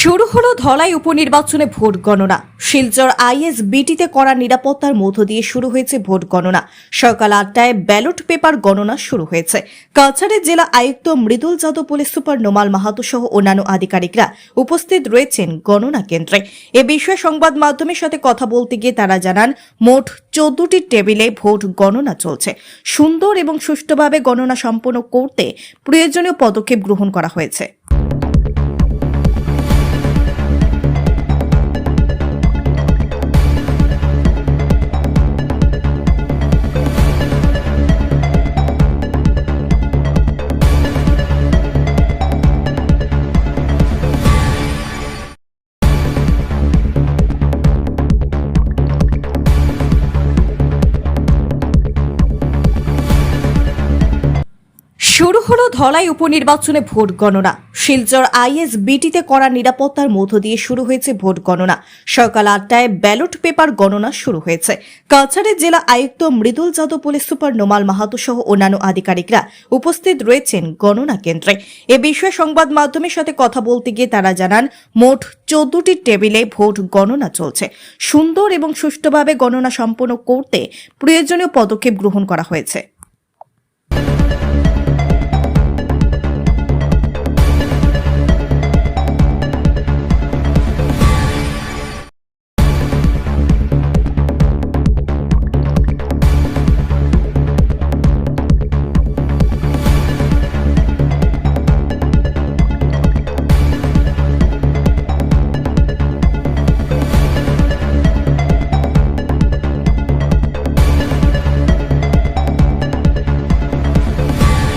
শুরু হলো ধলাই উপনির্বাচনে ভোট গণনা। শিলচর আইএসবিটিতে করা নিরাপত্তার মধ্য দিয়ে শুরু হয়েছে ভোট গণনা। সকাল 8টায় ব্যালট পেপার গণনা শুরু হয়েছে। কাছাড়ের জেলা আয়ুক্ত মৃদুল যাদব, পুলিশ সুপার নোমাল মাহাতো সহ অন্যান্য আধিকারিকরা উপস্থিত রয়েছেন গণনা কেন্দ্রে। এ বিষয়ে সংবাদ মাধ্যমের সাথে কথা বলতে গিয়ে তারা জানান, মোট 14টি টেবিলে ভোট গণনা চলছে। সুন্দর এবং সুষ্ঠুভাবে গণনা সম্পন্ন করতে প্রয়োজনীয় পদক্ষেপ গ্রহণ করা হয়েছে। শুরু হলো ধলাই উপনির্বাচনে ভোট গণনা। শিলচর আইএসবিটিতে করা নিরাপত্তার মধ্য দিয়ে শুরু হয়েছে ভোট গণনা। সকাল 8টায় ব্যালট পেপার গণনা শুরু হয়েছে। কাছাড়ের জেলা আয়ুক্ত মৃদুল যাদব, পুলিশ সুপার নোমাল মাহাতো সহ অন্যান্য আধিকারিকরা উপস্থিত রয়েছেন গণনা কেন্দ্রে। এ বিষয়ে সংবাদ মাধ্যমের সাথে কথা বলতে গিয়ে তারা জানান, মোট 14টি টেবিলে ভোট গণনা চলছে। সুন্দর এবং সুষ্ঠুভাবে গণনা সম্পন্ন করতে প্রয়োজনীয় পদক্ষেপ গ্রহণ করা হয়েছে।